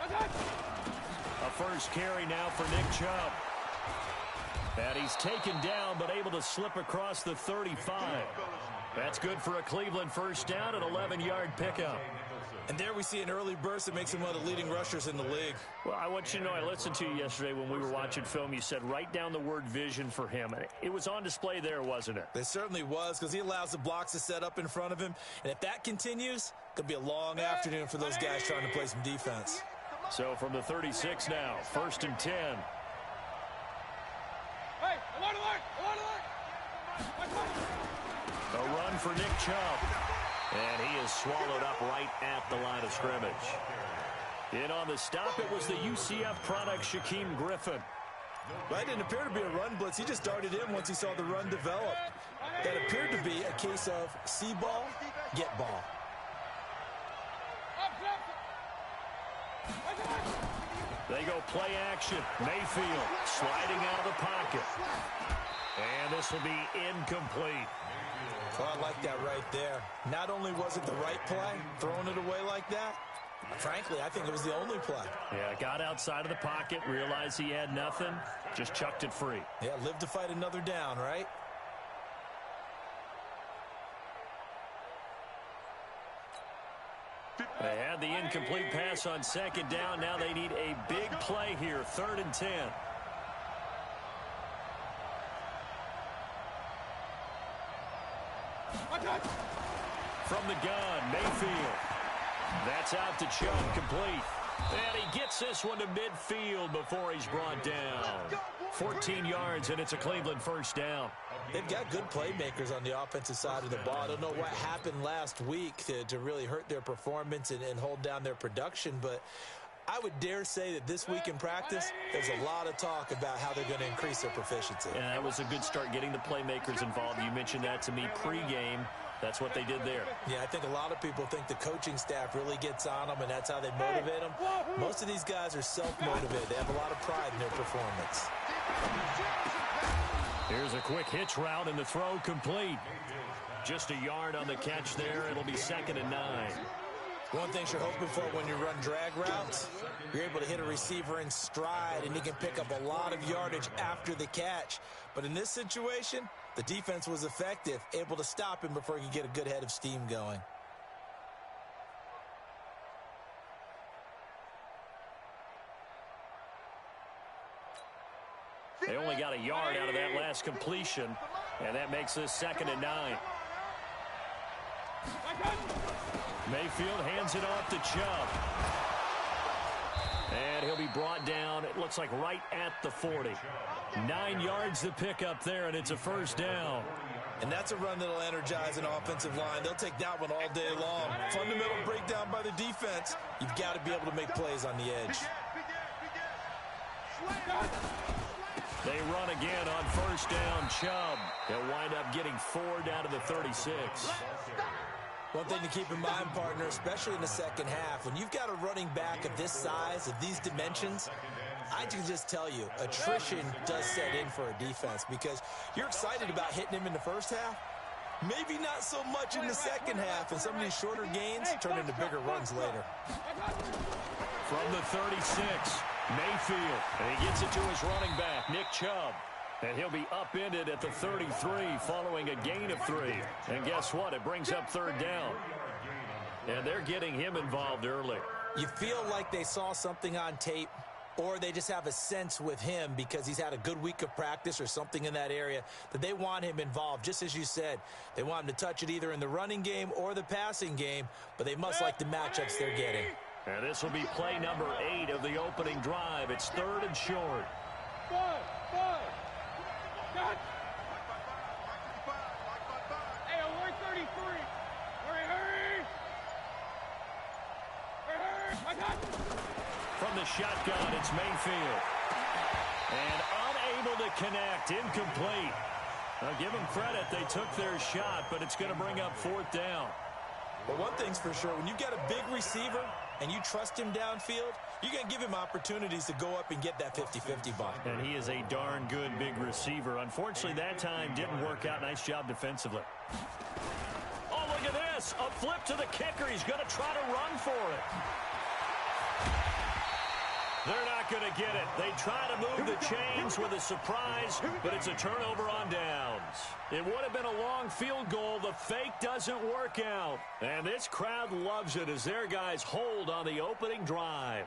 A first carry now for Nick Chubb. And he's taken down, but able to slip across the 35. That's good for a Cleveland first down, an 11-yard pickup. And there we see an early burst that makes him one of the leading rushers in the league. Well, I want you to know, I listened to you yesterday when we were watching film. You said write down the word vision for him. And it was on display there, wasn't it? It certainly was, because he allows the blocks to set up in front of him. And if that continues, it could be a long afternoon for those guys trying to play some defense. So from the 36 now, 1st and 10. A run for Nick Chubb. And he is swallowed up right at the line of scrimmage. In on the stop, it was the UCF product, Shaquem Griffin. Right, didn't appear to be a run blitz. He just darted in once he saw the run develop. That appeared to be a case of see ball, get ball. They go play action. Mayfield sliding out of the pocket. And this will be incomplete. Well, I like that right there. Not only was it the right play, throwing it away like that, frankly, I think it was the only play. Yeah, got outside of the pocket, realized he had nothing, just chucked it free. Yeah, live to fight another down, right? They had the incomplete pass on 2nd down. Now they need a big play here, 3rd and 10. From the gun, Mayfield. That's out to Chubb, complete. And he gets this one to midfield before he's brought down. 14 yards, and it's a Cleveland first down. They've got good playmakers on the offensive side of the ball. I don't know what happened last week to really hurt their performance and hold down their production, but I would dare say that this week in practice, there's a lot of talk about how they're going to increase their proficiency. And that was a good start, getting the playmakers involved. You mentioned that to me pregame. That's what they did there. Yeah, I think a lot of people think the coaching staff really gets on them, and that's how they motivate them. Most of these guys are self-motivated. They have a lot of pride in their performance. Here's a quick hitch route, and the throw complete. Just a yard on the catch there. It'll be 2nd and 9. One thing you're hoping for when you run drag routes, you're able to hit a receiver in stride, and he can pick up a lot of yardage after the catch. But in this situation, the defense was effective, able to stop him before he could get a good head of steam going. They only got a yard out of that last completion, and that makes this 2nd and 9. Mayfield hands it off to Chubb. And he'll be brought down, it looks like right at the 40. 9 yards to pick up there, and it's a first down. And that's a run that'll energize an offensive line. They'll take that one all day long. Fundamental breakdown by the defense. You've got to be able to make plays on the edge. They run again on first down. Chubb. They'll wind up getting 4 down to the 36. One thing to keep in mind, partner, especially in the second half, when you've got a running back of this size, of these dimensions, I can just tell you, attrition does set in for a defense because you're excited about hitting him in the first half. Maybe not so much in the second half, and some of these shorter gains turn into bigger runs later. From the 36, Mayfield, and he gets it to his running back, Nick Chubb. And he'll be upended at the 33 following a gain of 3. And guess what? It brings up 3rd down. And they're getting him involved early. You feel like they saw something on tape, or they just have a sense with him because he's had a good week of practice or something in that area that they want him involved. Just as you said, they want him to touch it either in the running game or the passing game, but they must like the matchups they're getting. And this will be play number 8 of the opening drive. It's 3rd and short. Hey, alert 33. Hurry. From the shotgun, it's Mayfield. And unable to connect, incomplete. Now, give them credit, they took their shot, but it's going to bring up 4th down. Well, one thing's for sure, when you've got a big receiver and you trust him downfield, you're going to give him opportunities to go up and get that 50-50 ball. And he is a darn good big receiver. Unfortunately, that time didn't work out. Nice job defensively. Oh, look at this. A flip to the kicker. He's going to try to run for it. They're not going to get it. They try to move the chains with a surprise, but it's a turnover on downs. It would have been a long field goal. The fake doesn't work out. And this crowd loves it as their guys hold on the opening drive.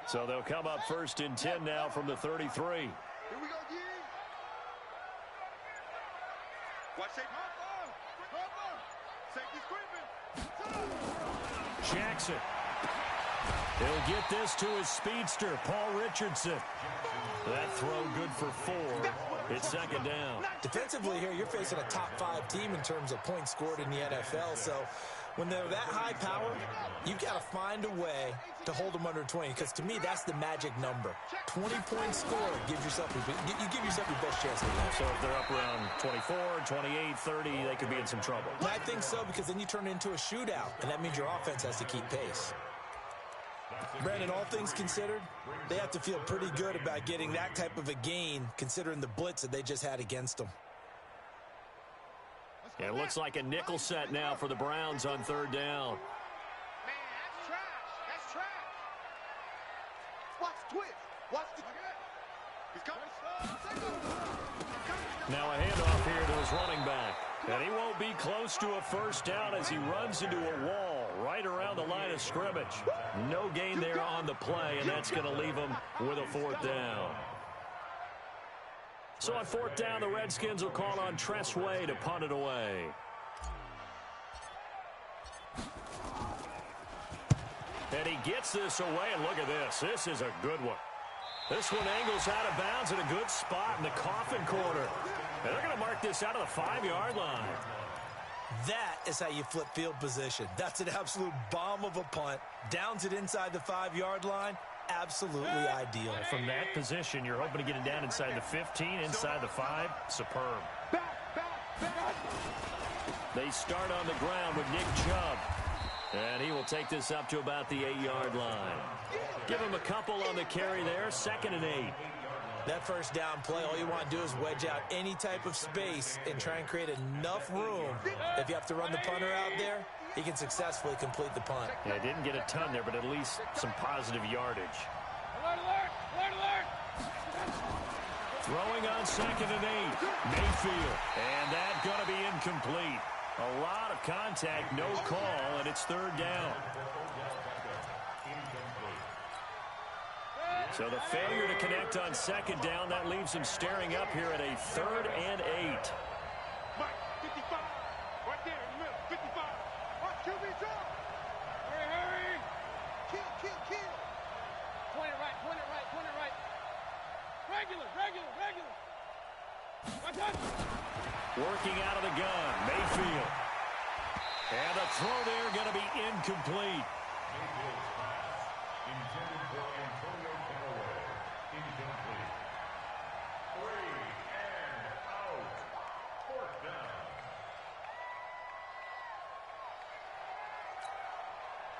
So they'll come up first and 10 now from the 33. Here we go, G. Watch safety. Safety screaming. Jackson. He'll get this to his speedster, Paul Richardson. That throw good for 4. It's second down. Defensively here, you're facing a top-5 team in terms of points scored in the NFL. So when they're that high power, you've got to find a way to hold them under 20. Because to me, that's the magic number. 20-point score gives yourself you give yourself your best chance to win. So if they're up around 24, 28, 30, they could be in some trouble. I think so, because then you turn it into a shootout, and that means your offense has to keep pace. Brandon, all things considered, they have to feel pretty good about getting that type of a gain, considering the blitz that they just had against them. It looks like a nickel set now for the Browns on third down. Man, that's trash. That's trash. Watch the twist. Watch the He's coming. Now a handoff here to his running back. And he won't be close to a first down as he runs into a wall right around the line of scrimmage. No gain there on the play, and that's going to leave him with a fourth down. So on fourth down, the Redskins will call on Tress Way to punt it away. And he gets this away, and look at this. This is a good one. This one angles out of bounds in a good spot in the coffin corner. And they're going to mark this out of the 5-yard line. That is how you flip field position. That's an absolute bomb of a punt. Downs it inside the 5-yard line. Absolutely ideal. From that position, you're hoping to get it down inside the 15, inside the 5. Superb. They start on the ground with Nick Chubb. And he will take this up to about the 8-yard line. Give him a couple on the carry there. 2nd and 8. That first down play, all you want to do is wedge out any type of space and try and create enough room. If you have to run the punter out there, he can successfully complete the punt. Yeah, didn't get a ton there, but at least some positive yardage. Alert, alert, alert, alert. Throwing on 2nd and 8. Mayfield. And that's going to be incomplete. A lot of contact, no call, and it's third down. So the failure to connect on 2nd down, that leaves him staring up here at a 3rd and 8. Mike, 55. Right there in the middle, 55. Watch QB drop. Hurry, hurry. Kill, kill, kill. Point it right, point it right, point it right. Regular, regular, regular. Watch out. Working out of the gun, Mayfield. And the throw there going to be incomplete.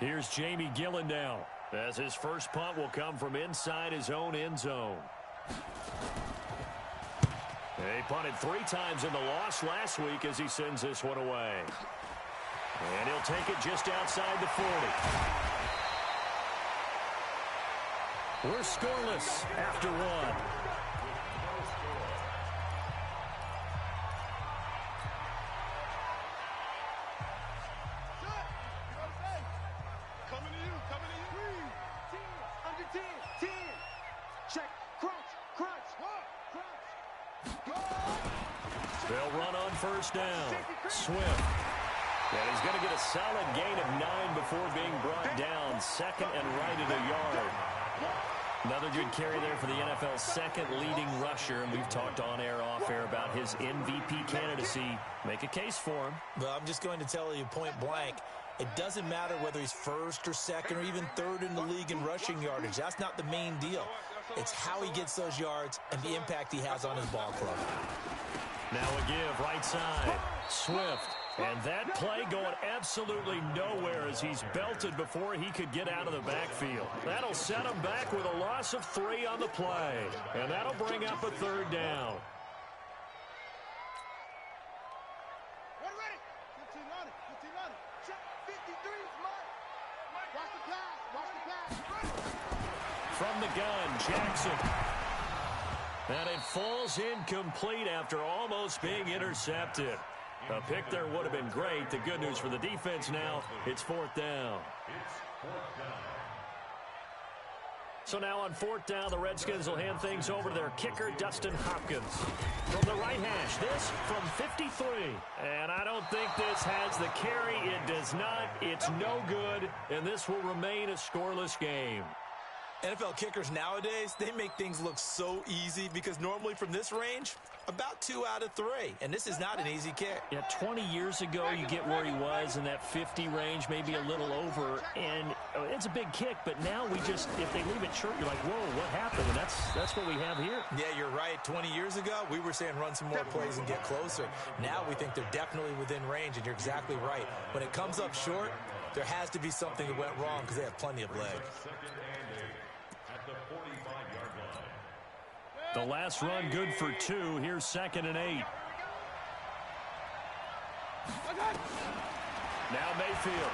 Here's Jamie Gillen now, as his first punt will come from inside his own end zone. He punted 3 times in the loss last week as he sends this one away. And he'll take it just outside the 40. We're scoreless after 1. Coming to you, coming to you. 10, under 10, 10. Check, crunch, crunch, crunch. They'll run on first down. Swift. And he's going to get a solid gain of 9 before being brought down. 2nd and right at a yard. Another good carry there for the NFL's 2nd leading rusher. And we've talked on air, off air about his MVP candidacy. Make a case for him. Well, I'm just going to tell you point blank, it doesn't matter whether he's 1st or 2nd or even 3rd in the league in rushing yardage. That's not the main deal. It's how he gets those yards and the impact he has on his ball club. Now a give, right side. Swift. And that play going absolutely nowhere as he's belted before he could get out of the backfield. That'll set him back with a loss of 3 on the play. And that'll bring up a 3rd down. Ready? 15 on it. 15 on it. Check 53 is mine. Watch the pass. Watch the pass. From the gun, Jackson. And it falls incomplete after almost being intercepted. A pick there would have been great. The good news for the defense now, it's 4th down. So now on 4th down, the Redskins will hand things over to their kicker, Dustin Hopkins. From the right hash, this from 53. And I don't think this has the carry. It does not. It's no good. And this will remain a scoreless game. NFL kickers nowadays, they make things look so easy because normally from this range, about 2 out of 3. And this is not an easy kick. Yeah, 20 years ago, you get where he was in that 50 range, maybe a little over. And it's a big kick, but now we just, if they leave it short, you're like, whoa, what happened? And that's what we have here. Yeah, you're right. 20 years ago, we were saying run some more plays and get closer. Now we think they're definitely within range, and you're exactly right. When it comes up short, there has to be something that went wrong because they have plenty of leg. The last run good for 2. Here's 2nd and 8. Now Mayfield.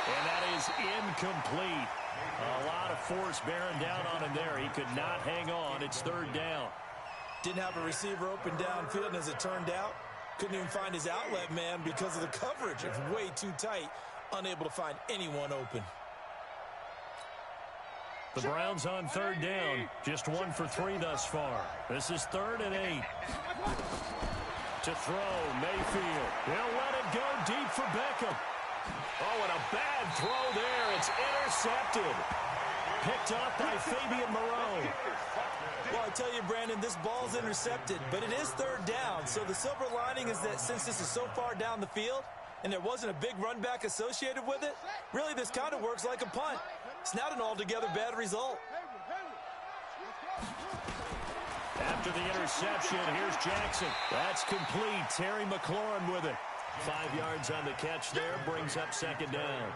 And that is incomplete. A lot of force bearing down on him there. He could not hang on. It's 3rd down. Didn't have a receiver open downfield, and as it turned out, couldn't even find his outlet man because of the coverage. It's way too tight, unable to find anyone open. The Browns on 3rd down. Just 1 for 3 thus far. This is 3rd and 8. To throw, Mayfield. He'll let it go deep for Beckham. Oh, and a bad throw there. It's intercepted. Picked off by Fabian Moreau. Well, I tell you, Brandon, this ball's intercepted, but it is 3rd down. So the silver lining is that since this is so far down the field and there wasn't a big run back associated with it, really this kind of works like a punt. It's not an altogether bad result. After the interception, here's Jackson. That's complete. Terry McLaurin with it. 5 yards on the catch there. Brings up 2nd down.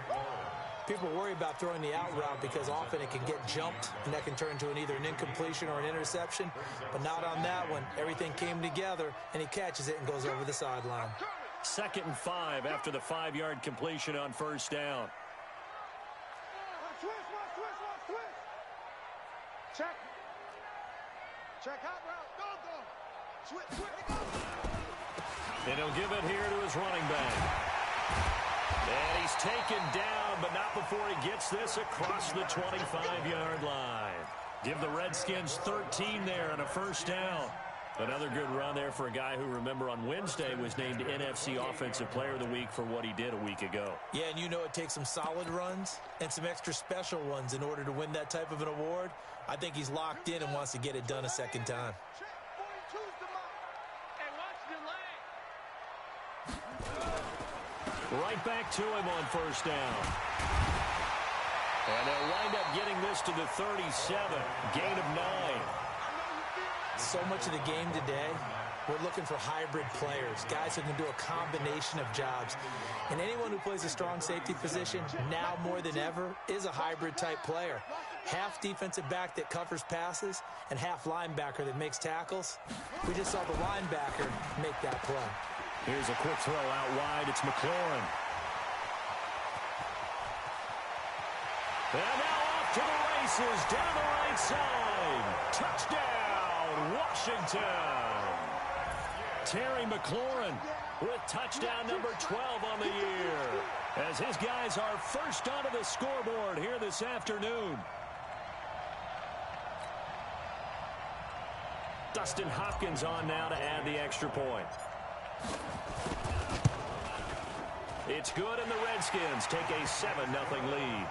People worry about throwing the out route because often it can get jumped, and that can turn into either an incompletion or an interception. But not on that one. Everything came together, and he catches it and goes over the sideline. 2nd and 5 after the 5-yard completion on 1st down. Check. Check hot route. Go. Switch. And he'll give it here to his running back. And he's taken down, but not before he gets this across the 25-yard line. Give the Redskins 13 there and a 1st down. Another good run there for a guy who, remember, on Wednesday was named NFC Offensive Player of the Week for what he did a week ago. Yeah, and you know it takes some solid runs and some extra special ones in order to win that type of an award. I think he's locked in and wants to get it done a 2nd time. Right back to him on 1st down. And they'll wind up getting this to the 37. Gain of 9. So much of the game today, we're looking for hybrid players, guys who can do a combination of jobs. And anyone who plays a strong safety position, now more than ever, is a hybrid type player. Half defensive back that covers passes and half linebacker that makes tackles. We just saw the linebacker make that play. Here's a quick throw out wide. It's McLaurin. And now off to the races down the right side. Touchdown, Washington. Terry McLaurin with touchdown number 12 on the year, as his guys are first onto the scoreboard here this afternoon. Dustin Hopkins on now to add the extra point. It's good, and the Redskins take a 7-0 lead.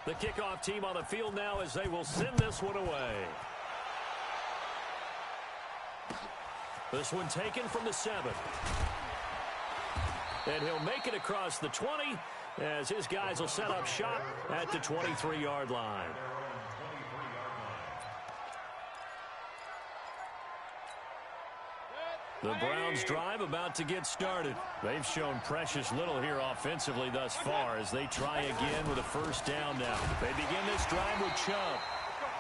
The kickoff team on the field now as they will send this one away. This one taken from the 7. And he'll make it across the 20 as his guys will set up shop at the 23-yard line. The Browns' drive about to get started. They've shown precious little here offensively thus far as they try again with a first down now. They begin this drive with Chubb.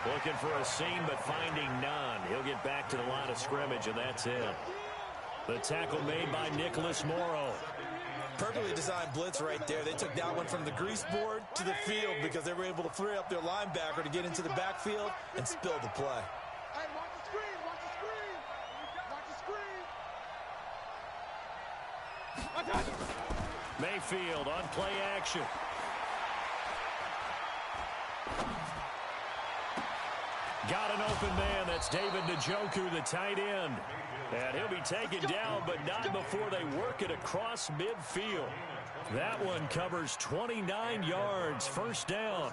Looking for a seam but finding none. He'll get back to the line of scrimmage, and that's it. The tackle made by Nicholas Morrow. Perfectly designed blitz right there. They took that one from the grease board to the field because they were able to free up their linebacker to get into the backfield and spill the play. Hey, watch the screen, watch the screen. Watch the screen. Mayfield on play action. Got an open man. That's David Njoku, the tight end. And he'll be taken down, but not before they work it across midfield. That one covers 29 yards. First down.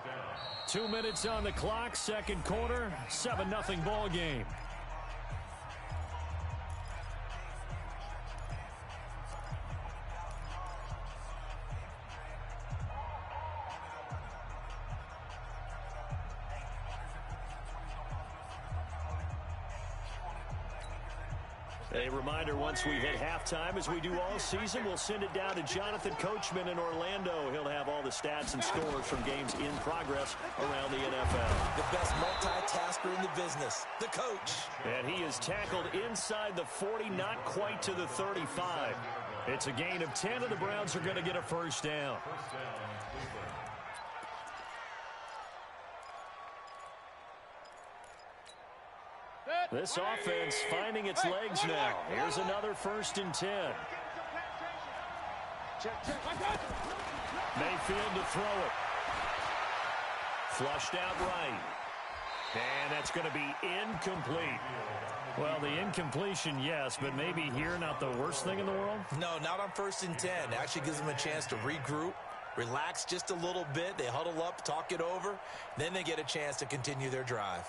2 minutes on the clock. Second quarter. 7-0 ball game. A reminder, once we hit halftime, as we do all season, we'll send it down to Jonathan Coachman in Orlando. He'll have all the stats and scores from games in progress around the NFL. The best multitasker in the business, the coach. And he is tackled inside the 40, not quite to the 35. It's a gain of 10, and the Browns are going to get a first down. This offense finding its legs now. Here's another 1st and 10. Mayfield to throw it. Flushed out right. And that's going to be incomplete. Well, the incompletion, yes, but maybe here not the worst thing in the world? No, not on 1st and 10. Actually gives them a chance to regroup, relax just a little bit. They huddle up, talk it over. Then they get a chance to continue their drive.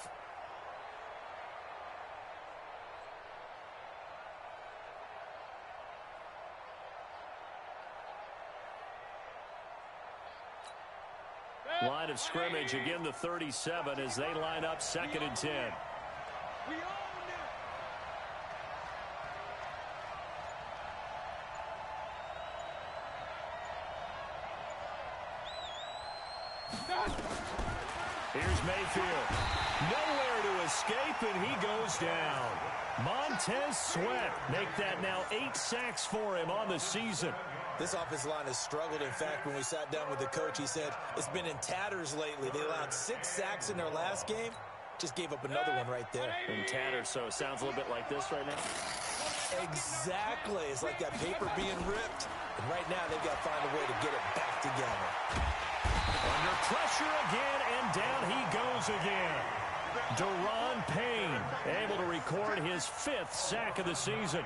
Line of scrimmage, again the 37 as they line up 2nd and 10. Here's Mayfield. Nowhere to escape, and he goes down. Montez Sweat make that now 8 sacks for him on the season. This offensive line has struggled. In fact, when we sat down with the coach, he said it's been in tatters lately. They allowed 6 sacks in their last game. Just gave up another one right there. In tatters, so it sounds a little bit like this right now. Exactly. It's like that paper being ripped. And right now, they've got to find a way to get it back together. Under pressure again, and down he goes again. Deron Payne able to record his 5th sack of the season.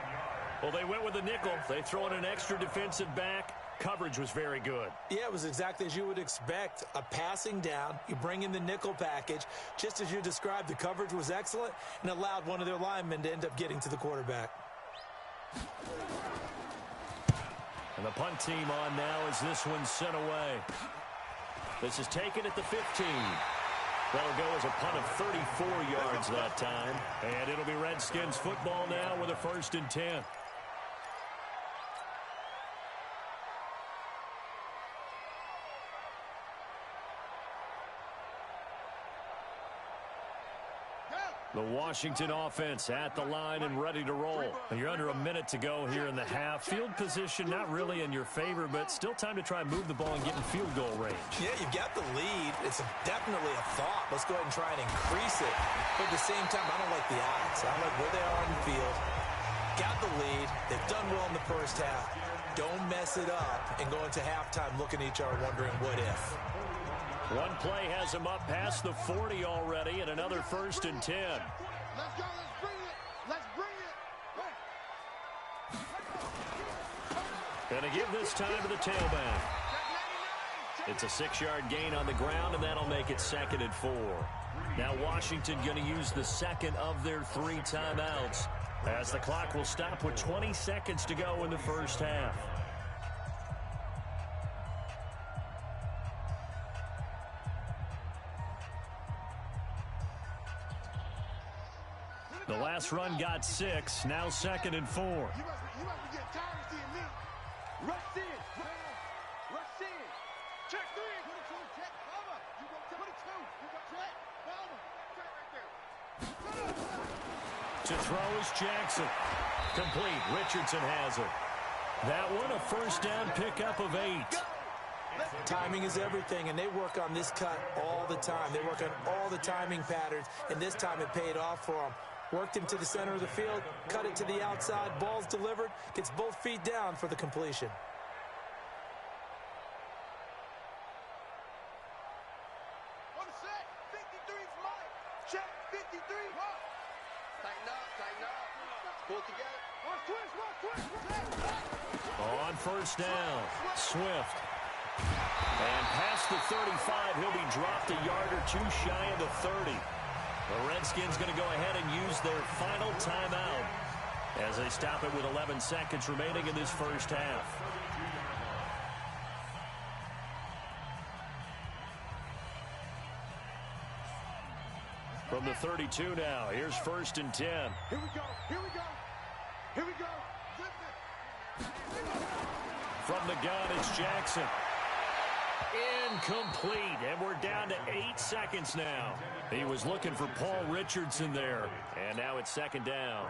Well, they went with a nickel. They throw in an extra defensive back. Coverage was very good. Yeah, it was exactly as you would expect. A passing down. You bring in the nickel package. Just as you described, the coverage was excellent and allowed one of their linemen to end up getting to the quarterback. And the punt team on now as this one's sent away. This is taken at the 15. That'll go as a punt of 34 yards that time. And it'll be Redskins football now with a 1st and 10. The Washington offense at the line and ready to roll. You're under a minute to go here in the half. Field position not really in your favor, but still time to try and move the ball and get in field goal range. Yeah, you've got the lead. It's definitely a thought. Let's go ahead and try and increase it. But at the same time, I don't like the odds. I don't like where they are on the field. Got the lead. They've done well in the first half. Don't mess it up and go into halftime looking at each other wondering what if. One play has him up past the 40 already, and another 1st and 10. Let's go, let's bring it. Let's bring it. Gonna give this time to the tailback. It's a 6-yard gain on the ground, and that'll make it 2nd and 4. Now Washington going to use the second of their 3 timeouts. as the clock will stop with 20 seconds to go in the first half. The last run got 6, now 2nd and 4. You must be getting tired of seeing me. Rush in. Rush in. Check 3. 22. Check. Cover. You go 22. You go check. Cover. Check right there. To throw is Jackson. Complete. Richardson has it. That one, a first down pickup of 8. Timing is everything, and they work on this cut all the time. They work on all the timing patterns, and this time it paid off for them. Worked him to the center of the field, cut it to the outside, ball's delivered, gets both feet down for the completion. On the set. 53's Mike. Check. 53. What? Tighten up. Pull together. Watch twist. On first down, Swift. And past the 35, he'll be dropped a yard or two shy of the 30. The Redskins going to go ahead and use their final timeout as they stop it with 11 seconds remaining in this first half. From the 32 now, here's 1st and 10. Here we go. Here we go. From the gun, it's Jackson. Incomplete, and we're down to 8 seconds now. He was looking for Paul Richardson there, and now it's 2nd down.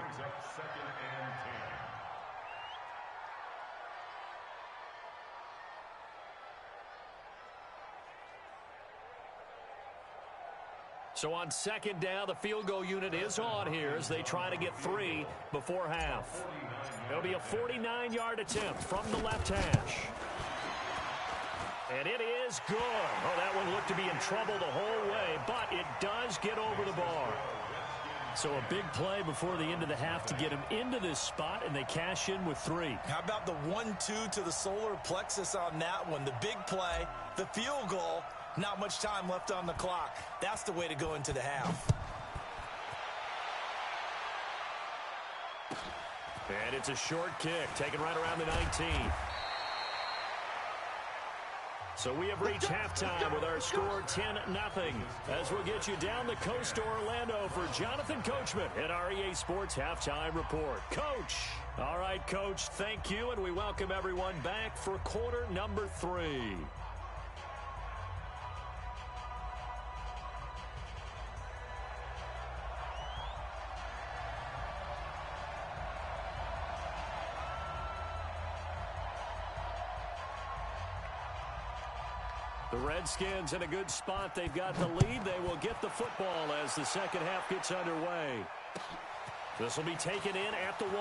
So on 2nd down, the field goal unit is on here as they try to get 3 before half. It'll be a 49-yard attempt from the left hash. And it is good. Oh, that one looked to be in trouble the whole way, but it does get over the bar. So a big play before the end of the half to get him into this spot, and they cash in with 3. How about the 1-2 to the solar plexus on that one? The big play, the field goal, not much time left on the clock. That's the way to go into the half. And it's a short kick, taken right around the 19. So we have reached halftime with our score 10-0 as we'll get you down the coast to Orlando for Jonathan Coachman at our EA Sports Halftime Report. Coach. All right, Coach, thank you, and we welcome everyone back for quarter number 3. The Redskins in a good spot. They've got the lead. They will get the football as the second half gets underway. This will be taken in at the 1.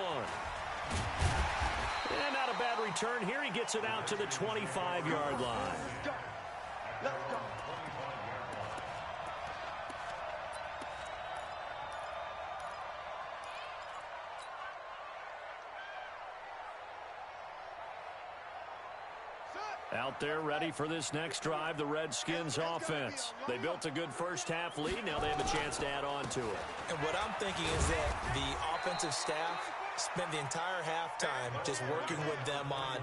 And not a bad return here. He gets it out to the 25-yard line. Let's go. Out there ready for this next drive, the Redskins offense. They built a good first half lead. Now they have a chance to add on to it. And what I'm thinking is that the offensive staff spent the entire halftime just working with them on,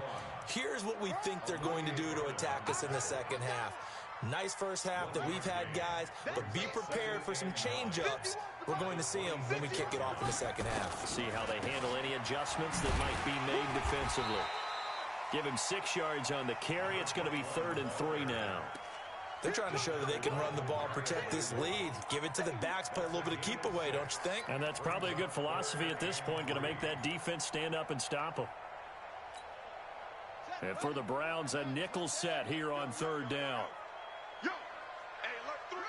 here's what we think they're going to do to attack us in the second half. Nice first half that we've had, guys, but be prepared for some change-ups. We're going to see them when we kick it off in the second half. See how they handle any adjustments that might be made defensively. Give him 6 yards on the carry. It's going to be 3rd and 3 now. They're trying to show that they can run the ball, protect this lead. Give it to the backs, play a little bit of keep away, don't you think? And that's probably a good philosophy at this point, going to make that defense stand up and stop them. And for the Browns, a nickel set here on 3rd down. Yo. Hey, look through.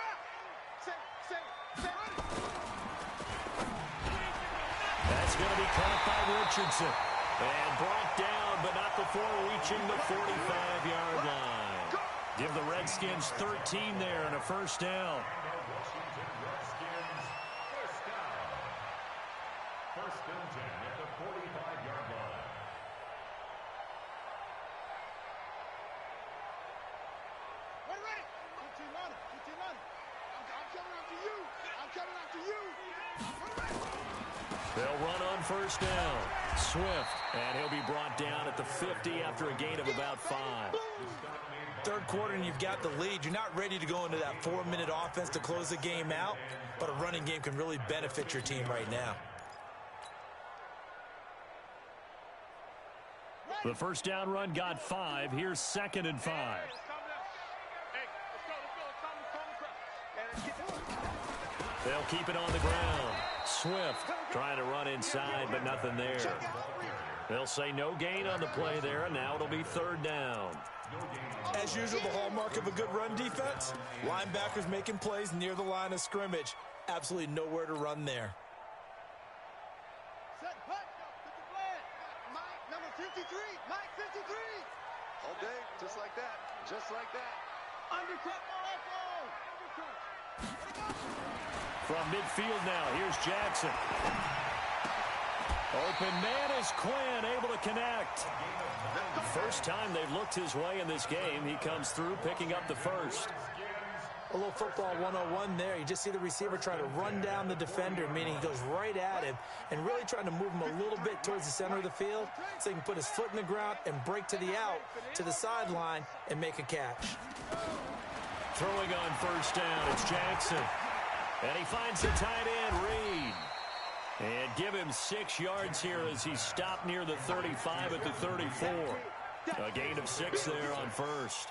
That's going to be caught by Richardson. And brought down, but not before reaching the 45-yard line. Give the Redskins 13 there and a first down. First and 10 at the 45-yard line. Wait, ready. 15 money. 15 money. I'm coming after you. I'm coming after you. Wait, ready. They'll run on first down. Swift, and he'll be brought down at the 50 after a gain of about 5. Third quarter and you've got the lead. You're not ready to go into that 4-minute offense to close the game out, but a running game can really benefit your team right now. The first down run got 5. Here's 2nd and 5. They'll keep it on the ground. Swift trying to run inside, but nothing there. They'll say no gain on the play there, and now it'll be 3rd down. As usual, the hallmark of a good run defense, linebackers making plays near the line of scrimmage. Absolutely nowhere to run there. Set punt. Get the flag. Mike, number 53. Mike 53. All day, just like that. Just like that. Undercut, Undercut. From midfield now, here's Jackson. Open man is Quinn, able to connect. First time they've looked his way in this game. He comes through, picking up the first. A little football 101 there. You just see the receiver try to run down the defender, meaning he goes right at him and really trying to move him a little bit towards the center of the field so he can put his foot in the ground and break to the out, to the sideline, and make a catch. Throwing on first down, it's Jackson. And he finds the tight end, Reed. And give him 6 yards here as he stopped near the 35 at the 34. A gain of 6 there on first.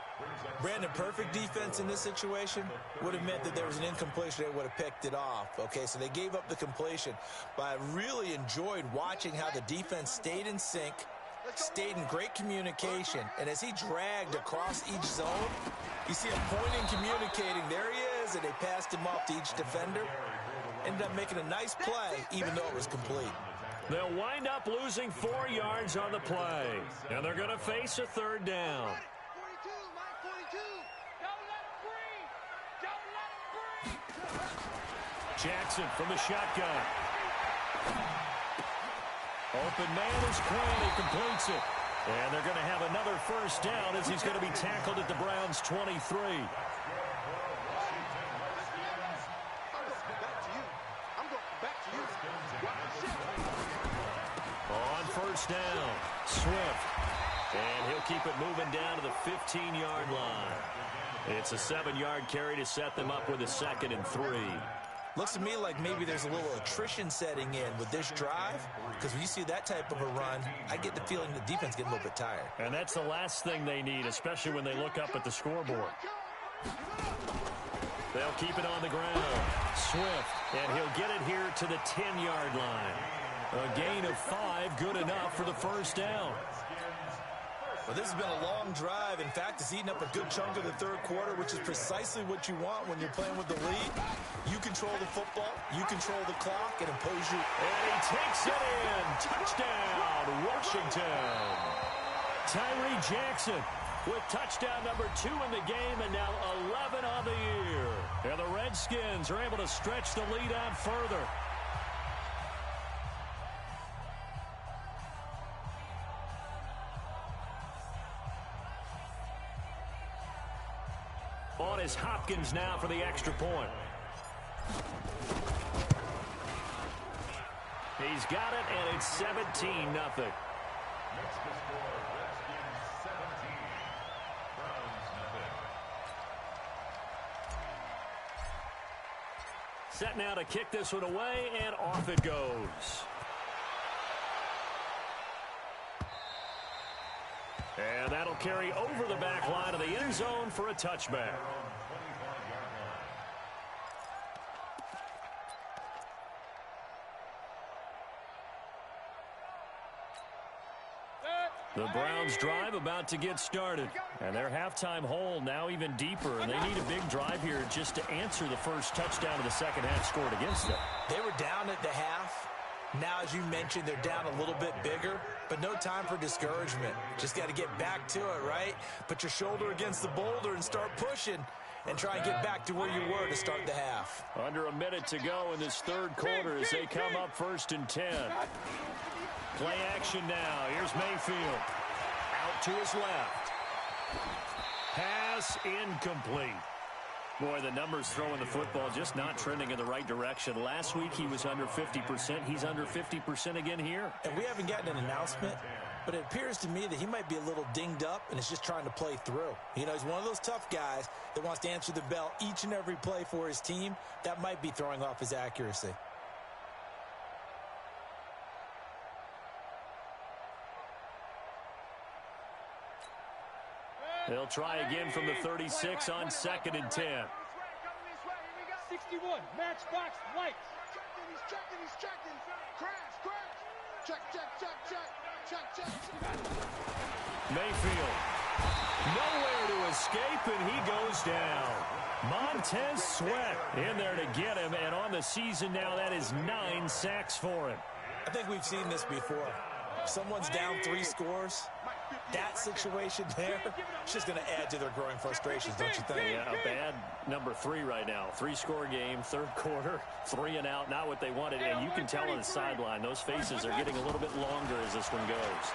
Brandon, perfect defense in this situation would have meant that there was an incompletion. They would have picked it off. Okay, so they gave up the completion. But I really enjoyed watching how the defense stayed in sync, stayed in great communication. And as he dragged across each zone, you see him pointing, communicating. There he is, and they passed him off to each defender. Ended up making a nice play, even though it was complete. They'll wind up losing 4 yards on the play. And they're going to face a 3rd down. 42, Mike 42. Don't let him breathe. Don't let him breathe. Jackson from the shotgun. Open man is Quinn. He completes it. And they're going to have another first down as he's going to be tackled at the Browns' 23. On first down, Swift. And he'll keep it moving down to the 15-yard line. It's a 7-yard carry to set them up with a 2nd and 3. Looks to me like maybe there's a little attrition setting in with this drive, because when you see that type of a run, I get the feeling the defense getting a little bit tired. And that's the last thing they need, especially when they look up at the scoreboard. They'll keep it on the ground. Swift, and he'll get it here to the 10-yard line. A gain of 5, good enough for the first down. Well, this has been a long drive. In fact, it's eaten up a good chunk of the third quarter, which is precisely what you want when you're playing with the lead. You control the football, you control the clock, and impose your... And he takes it in. Touchdown, Washington. Tyree Jackson with touchdown number 2 in the game, and now 11 on the year. And the Redskins are able to stretch the lead out further. On is Hopkins now for the extra point. He's got it, and it's 17-0. Next to score, Redskins 17, Browns nothing. Set now to kick this one away, and off it goes. And that'll carry over the back line of the end zone for a touchback. The Browns drive about to get started. And their halftime hole now even deeper. And they need a big drive here just to answer the first touchdown of the second half scored against them. They were down at the half. Now, as you mentioned, they're down a little bit bigger, but no time for discouragement. Just got to get back to it, right? Put your shoulder against the boulder and start pushing and try and get back to where you were to start the half. Under a minute to go in this third quarter as they come up 1st and 10. Play action now. Here's Mayfield. Out to his left. Pass incomplete. Boy, the numbers throwing the football just not trending in the right direction. Last week he was under 50%. He's under 50% again here. And we haven't gotten an announcement, but it appears to me that he might be a little dinged up and is just trying to play through. You know, he's one of those tough guys that wants to answer the bell each and every play for his team. That might be throwing off his accuracy. They'll try again from the 36 on 2nd and 10. 61, matchbox lights. He's checking. Crash. Check. Mayfield. Nowhere to escape, and he goes down. Montez Sweat in there to get him, and on the season now, that is 9 sacks for him. I think we've seen this before. If someone's down 3 scores, that situation there, it's just going to add to their growing frustrations, don't you think? Yeah, a bad number 3 right now. 3-score game, 3rd quarter, 3 and out, not what they wanted. And you can tell on the sideline, those faces are getting a little bit longer as this one goes.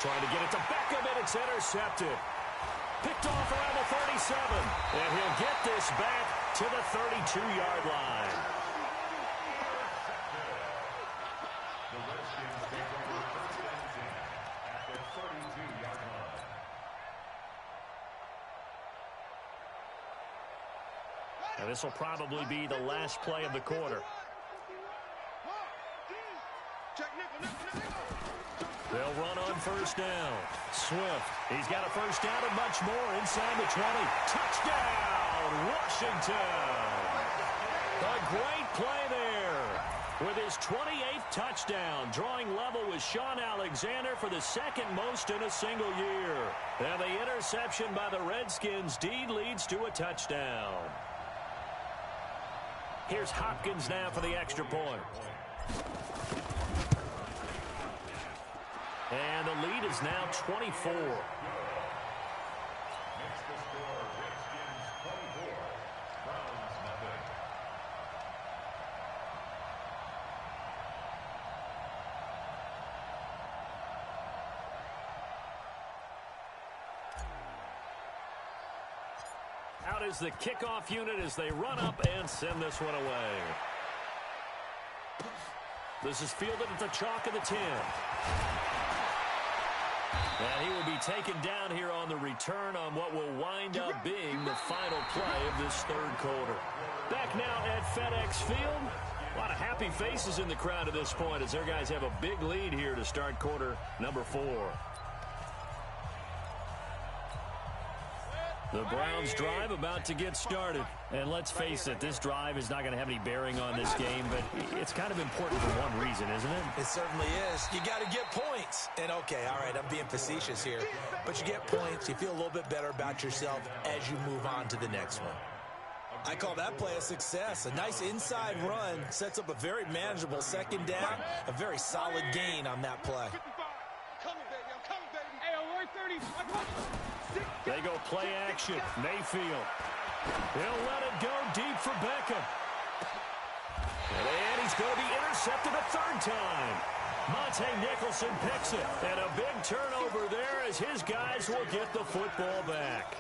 Trying to get it to Beckham, and it's intercepted. Picked off around the 37. And he'll get this back to the 32-yard line. And this will probably be the last play of the quarter. They'll run on 1st down. Swift, he's got a 1st down and much more inside the 20. Touchdown, Washington! A great play there with his 28th touchdown, drawing level with Sean Alexander for the 2nd most in a single year. And the interception by the Redskins deed leads to a touchdown. Here's Hopkins now for the extra point. And the lead is now 24. Out is the kickoff unit as they run up and send this one away. This is fielded at the chalk of the 10. And he will be taken down here on the return on what will wind up being the final play of this 3rd quarter. Back now at FedEx Field. A lot of happy faces in the crowd at this point as their guys have a big lead here to start quarter number 4. The Browns drive about to get started. And let's face it, this drive is not going to have any bearing on this game, but it's kind of important for one reason, isn't it? It certainly is. You got to get points. And okay, all right, I'm being facetious here. But you get points, you feel a little bit better about yourself as you move on to the next one. I call that play a success. A nice inside run sets up a very manageable 2nd down. A very solid gain on that play. They go play action. Mayfield. He'll let it go deep for Beckham. And he's going to be intercepted a 3rd time. Monte Nicholson picks it. And a big turnover there as his guys will get the football back.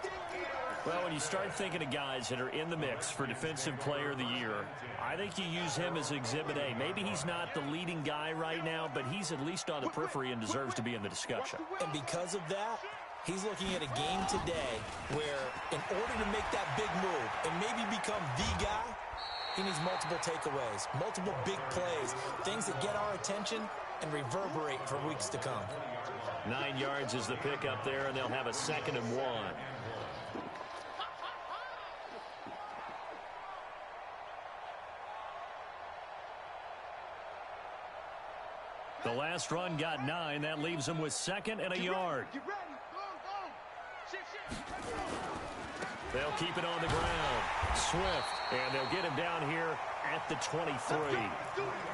Well, when you start thinking of guys that are in the mix for Defensive Player of the Year, I think you use him as Exhibit A. Maybe he's not the leading guy right now, but he's at least on the periphery and deserves to be in the discussion. And because of that, he's looking at a game today where in order to make that big move and maybe become the guy, he needs multiple takeaways, multiple big plays, things that get our attention and reverberate for weeks to come. 9 yards is the pickup there, and they'll have a 2nd and 1. The last run got 9. That leaves them with 2nd and a yard. They'll keep it on the ground. Swift, and they'll get him down here at the 23.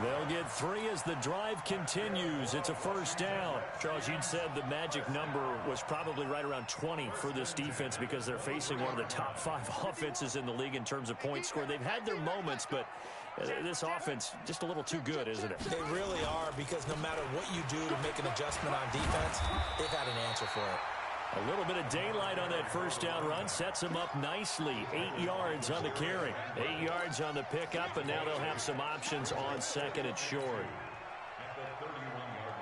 They'll get 3 as the drive continues. It's a 1st down. Charles, you'd said the magic number was probably right around 20 for this defense because they're facing one of the top 5 offenses in the league in terms of points scored. They've had their moments, but this offense just a little too good, isn't it? They really are, because no matter what you do to make an adjustment on defense, they've had an answer for it. A little bit of daylight on that first down run sets them up nicely. 8 yards on the carry. 8 yards on the pickup, and now they'll have some options on second and short. At the 31-yard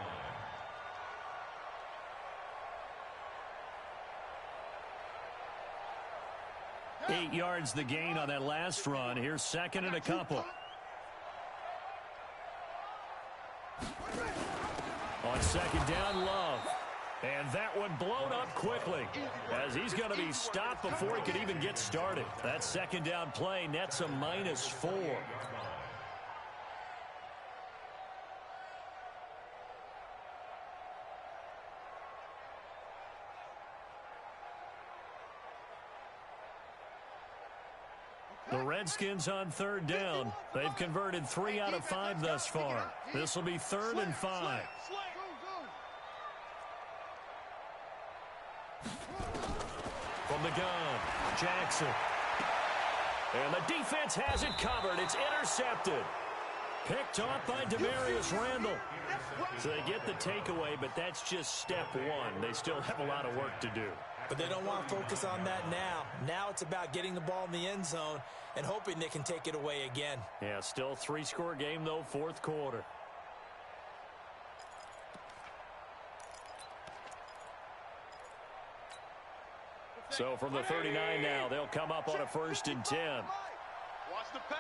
line. 8 yards the gain on that last run. Here's second and a couple. On second down, Love. And that one blown up quickly as he's going to be stopped before he could even get started. That second down play nets a -4. The Redskins on third down. They've converted 3 out of 5 thus far. This will be 3rd and 5. From the gun, Jackson. And the defense has it covered. It's intercepted. Picked off by Demarius Randall. So they get the takeaway, but that's just step one. They still have a lot of work to do. But they don't want to focus on that now. Now it's about getting the ball in the end zone and hoping they can take it away again. Yeah, still 3-score game, though, 4th quarter. So from the 39 now, they'll come up on a 1st and 10. Watch the pass.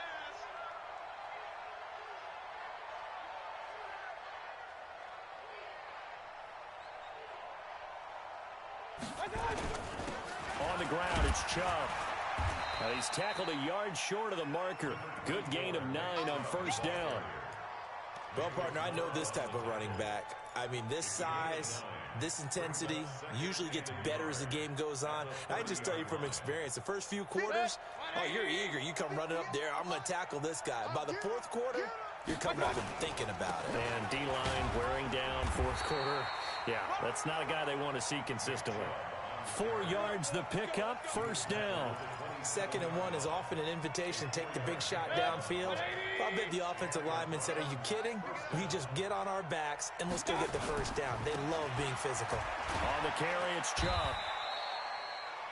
On the ground, it's Chubb. He's tackled a yard short of the marker. Good gain of 9 on 1st down. Well, partner, I know this type of running back. I mean, this size, this intensity usually gets better as the game goes on. I just tell you from experience, the first few quarters, oh, you're eager. You come running up there, I'm going to tackle this guy. By the 4th quarter, you're coming up and thinking about it. And D-line wearing down 4th quarter. Yeah, that's not a guy they want to see consistently. 4 yards the pickup, 1st down. 2nd and 1 is often an invitation to take the big shot downfield. I bet the offensive lineman said, are you kidding? We just get on our backs and let's go get the 1st down. They love being physical. On the carry, it's Chubb.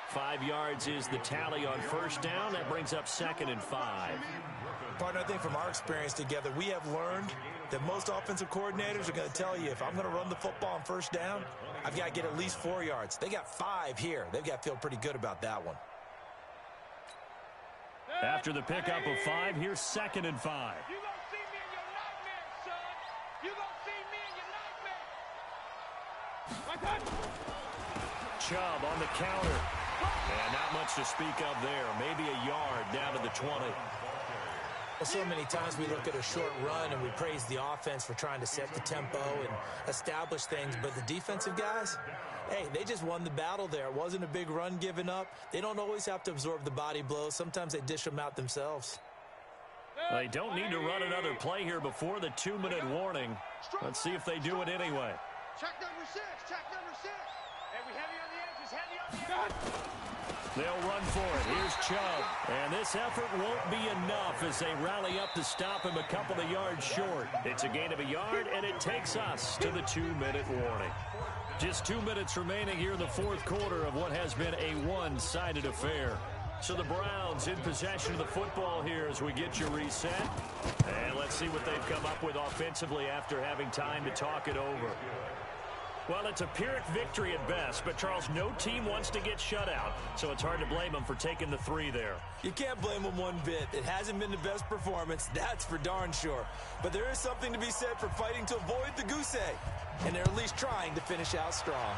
5 yards is the tally on 1st down. That brings up 2nd and 5. Partner, I think from our experience together, we have learned that most offensive coordinators are going to tell you, if I'm going to run the football on 1st down, I've got to get at least 4 yards. They got 5 here. They've got to feel pretty good about that one. After the pickup of 5, here's 2nd and 5. You gonna see me in your nightmares, son. You gonna see me in your nightmares. Chubb on the counter. And not much to speak of there. Maybe a yard down to the 20. Well, so many times we look at a short run and we praise the offense for trying to set the tempo and establish things, but the defensive guys, hey, they just won the battle there. It wasn't a big run given up. They don't always have to absorb the body blows. Sometimes they dish them out themselves. They don't need to run another play here before the 2-minute warning. Let's see if they do it anyway. Check number 6. Check number 6. Hey, we heavy on the edges. Heavy on the edges. They'll run for it. Here's Chubb. And this effort won't be enough as they rally up to stop him a couple of yards short. It's a gain of a yard, and it takes us to the 2-minute warning. Just 2 minutes remaining here in the 4th quarter of what has been a one-sided affair. So the Browns in possession of the football here as we get you reset. And let's see what they've come up with offensively after having time to talk it over. Well, it's a Pyrrhic victory at best, but, Charles, no team wants to get shut out, so it's hard to blame them for taking the 3 there. You can't blame them one bit. It hasn't been the best performance, that's for darn sure. But there is something to be said for fighting to avoid the goose egg, and they're at least trying to finish out strong.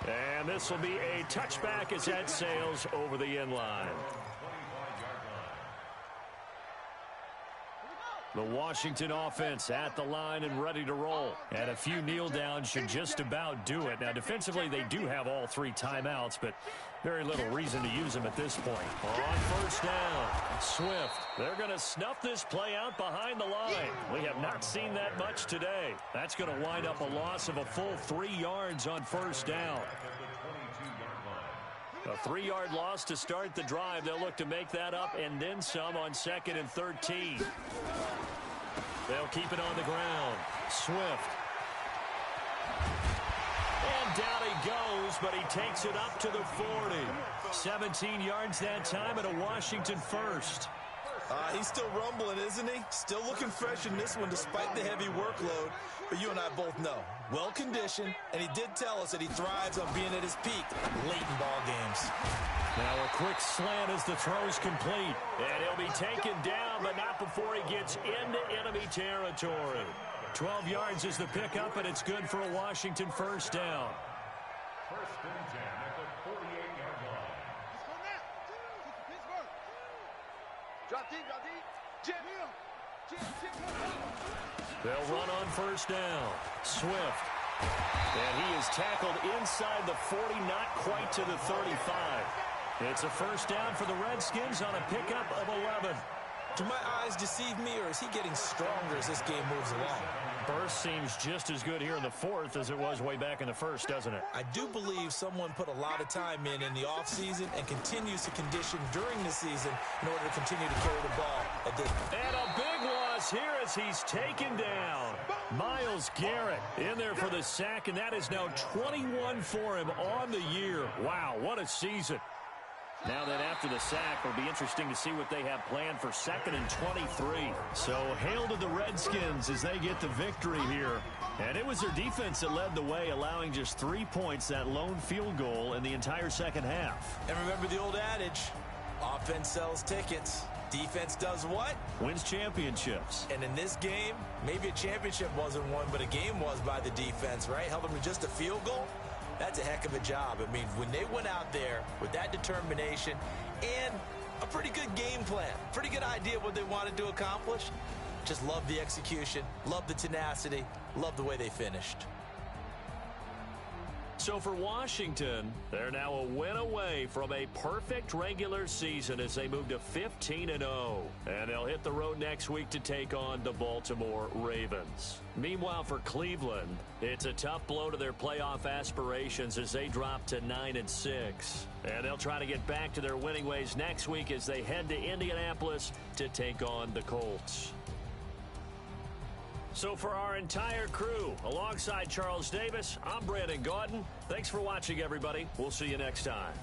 And this will be a touchback as that sails over the end line. The Washington offense at the line and ready to roll. And a few kneel downs should just about do it. Now, defensively, they do have all 3 timeouts, but very little reason to use them at this point. On 1st down, Swift. They're going to snuff this play out behind the line. We have not seen that much today. That's going to wind up a loss of a full 3 yards on 1st down. A 3-yard loss to start the drive. They'll look to make that up and then some on 2nd and 13. They'll keep it on the ground. Swift. And down he goes, but he takes it up to the 40. 17 yards that time and a Washington first. He's still rumbling, isn't he? Still looking fresh in this one despite the heavy workload. But you and I both know, well-conditioned, and he did tell us that he thrives on being at his peak late in ball games. Now a quick slant as the throw's complete. And he'll be taken down, but not before he gets into enemy territory. 12 yards is the pickup, and it's good for a Washington first down. First and 10 at the 48-yard line. Let's go now. Pittsburgh. Drop deep, drop deep. Jim. They'll run on first down. Swift. And he is tackled inside the 40, not quite to the 35. It's a first down for the Redskins on a pickup of 11. Do my eyes deceive me, or is he getting stronger as this game moves along? Burst seems just as good here in the fourth as it was way back in the first, doesn't it? I do believe someone put a lot of time in the offseason and continues to condition during the season in order to continue to carry the ball at this. And a big loss here as he's taken down. Myles Garrett in there for the sack, and that is now 21 for him on the year. Wow, what a season. Now that after the sack, it'll be interesting to see what they have planned for 2nd and 23. So hail to the Redskins as they get the victory here. And it was their defense that led the way, allowing just 3 points, that lone field goal in the entire second half. And remember the old adage, offense sells tickets. Defense does what? Wins championships. And in this game, maybe a championship wasn't won, but a game was by the defense, right? Held them to just a field goal. That's a heck of a job. I mean, when they went out there with that determination and a pretty good game plan, pretty good idea of what they wanted to accomplish, just love the execution, love the tenacity, love the way they finished. So for Washington, they're now a win away from a perfect regular season as they move to 15-0. And they'll hit the road next week to take on the Baltimore Ravens. Meanwhile, for Cleveland, it's a tough blow to their playoff aspirations as they drop to 9-6. And they'll try to get back to their winning ways next week as they head to Indianapolis to take on the Colts. So for our entire crew, alongside Charles Davis, I'm Brandon Gaudin. Thanks for watching, everybody. We'll see you next time.